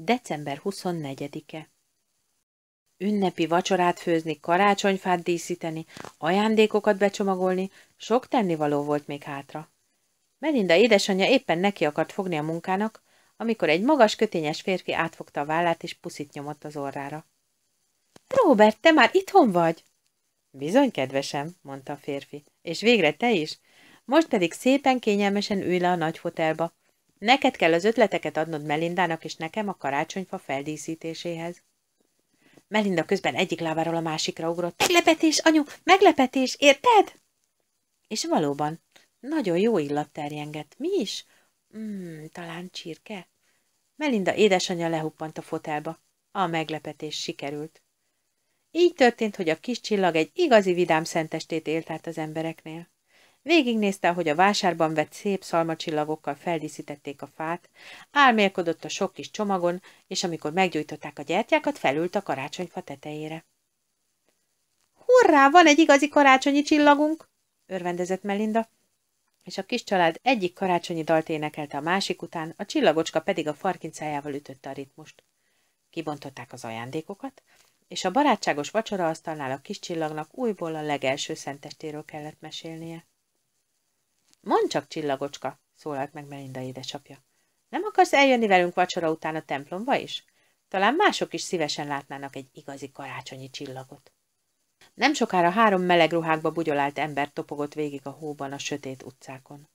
December 24-e. Ünnepi vacsorát főzni, karácsonyfát díszíteni, ajándékokat becsomagolni, sok tennivaló volt még hátra. Melinda édesanyja éppen neki akart fogni a munkának, amikor egy magas, kötényes férfi átfogta a vállát és puszit nyomott az orrára. Robert, te már itthon vagy? Bizony, kedvesem, mondta a férfi. És végre te is? Most pedig szépen kényelmesen ülj le a nagy fotelba. Neked kell az ötleteket adnod Melindának és nekem a karácsonyfa feldíszítéséhez. Melinda közben egyik lábáról a másikra ugrott. Meglepetés, anyu, meglepetés, érted? És valóban, nagyon jó illat terjengett. Mi is? Talán csirke? Melinda édesanyja lehuppant a fotelba. A meglepetés sikerült. Így történt, hogy a kis csillag egy igazi vidám szentestét élt át az embereknél. Végignézte, hogy a vásárban vett szép szalmacsillagokkal feldíszítették a fát, álmélkodott a sok kis csomagon, és amikor meggyújtották a gyertyákat, felült a karácsonyfa tetejére. Hurrá, van egy igazi karácsonyi csillagunk! Örvendezett Melinda, és a kis család egyik karácsonyi dalt énekelte a másik után, a csillagocska pedig a farkincájával ütötte a ritmust. Kibontották az ajándékokat, és a barátságos vacsoraasztalnál a kis csillagnak újból a legelső szentestéről kellett mesélnie. Mondd csak, csillagocska, szólalt meg Melinda édesapja. Nem akarsz eljönni velünk vacsora után a templomba is? Talán mások is szívesen látnának egy igazi karácsonyi csillagot. Nem sokára 3 meleg ruhákba bugyolált ember topogott végig a hóban a sötét utcákon.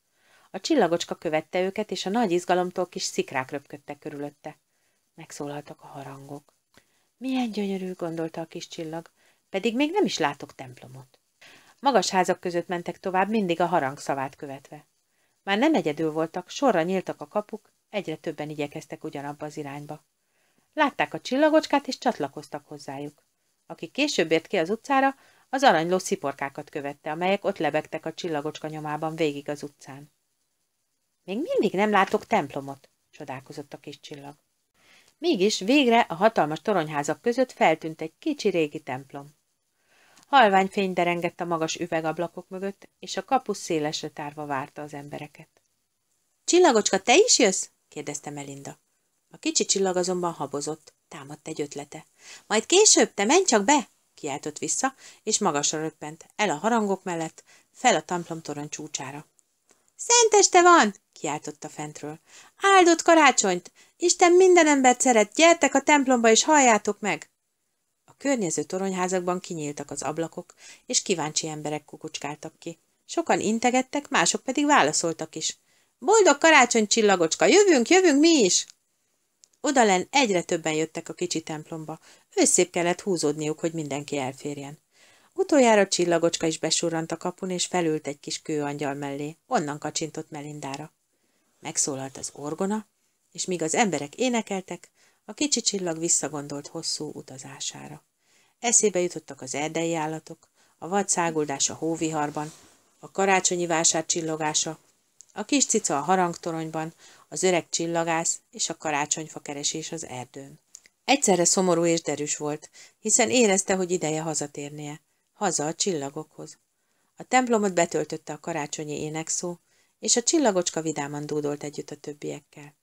A csillagocska követte őket, és a nagy izgalomtól kis szikrák röpködtek körülötte. Megszólaltak a harangok. Milyen gyönyörű, gondolta a kis csillag, pedig még nem is látok templomot. Magas házak között mentek tovább, mindig a harang szavát követve. Már nem egyedül voltak, sorra nyíltak a kapuk, egyre többen igyekeztek ugyanabba az irányba. Látták a csillagocskát, és csatlakoztak hozzájuk. Aki később ért ki az utcára, az aranyló sziporkákat követte, amelyek ott lebegtek a csillagocska nyomában végig az utcán. Még mindig nem látok templomot, csodálkozott a kis csillag. Mégis végre a hatalmas toronyházak között feltűnt egy kicsi régi templom. Halvány fény derengett a magas üvegablakok mögött, és a kapu szélesre tárva várta az embereket. Csillagocska, te is jössz? kérdezte Melinda. A kicsi csillag azonban habozott, támadt egy ötlete. Majd később, te menj csak be! Kiáltott vissza, és magasra röppent, el a harangok mellett, fel a templomtorony csúcsára. Szenteste van! Kiáltotta fentről. Áldott karácsonyt! Isten minden embert szeret, gyertek a templomba és halljátok meg! A környező toronyházakban kinyíltak az ablakok, és kíváncsi emberek kukucskáltak ki. Sokan integettek, mások pedig válaszoltak is. Boldog karácsony, csillagocska, jövünk, jövünk mi is! Odalen egyre többen jöttek a kicsi templomba. Őszép kellett húzódniuk, hogy mindenki elférjen. Utoljára csillagocska is besurrant a kapun, és felült egy kis kőangyal mellé. Onnan kacsintott Melindára. Megszólalt az orgona, és míg az emberek énekeltek, a kicsi csillag visszagondolt hosszú utazására. Eszébe jutottak az erdei állatok, a vad száguldás a hóviharban, a karácsonyi vásár csillogása, a kis cica a harangtoronyban, az öreg csillagász és a karácsonyfa keresés az erdőn. Egyszerre szomorú és derűs volt, hiszen érezte, hogy ideje hazatérnie. Haza a csillagokhoz. A templomot betöltötte a karácsonyi énekszó, és a csillagocska vidáman dúdolt együtt a többiekkel.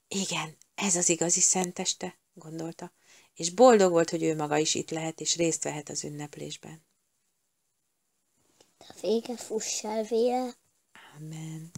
Igen, ez az igazi szenteste, gondolta, és boldog volt, hogy ő maga is itt lehet, és részt vehet az ünneplésben. A vége fuss el véle. Amen.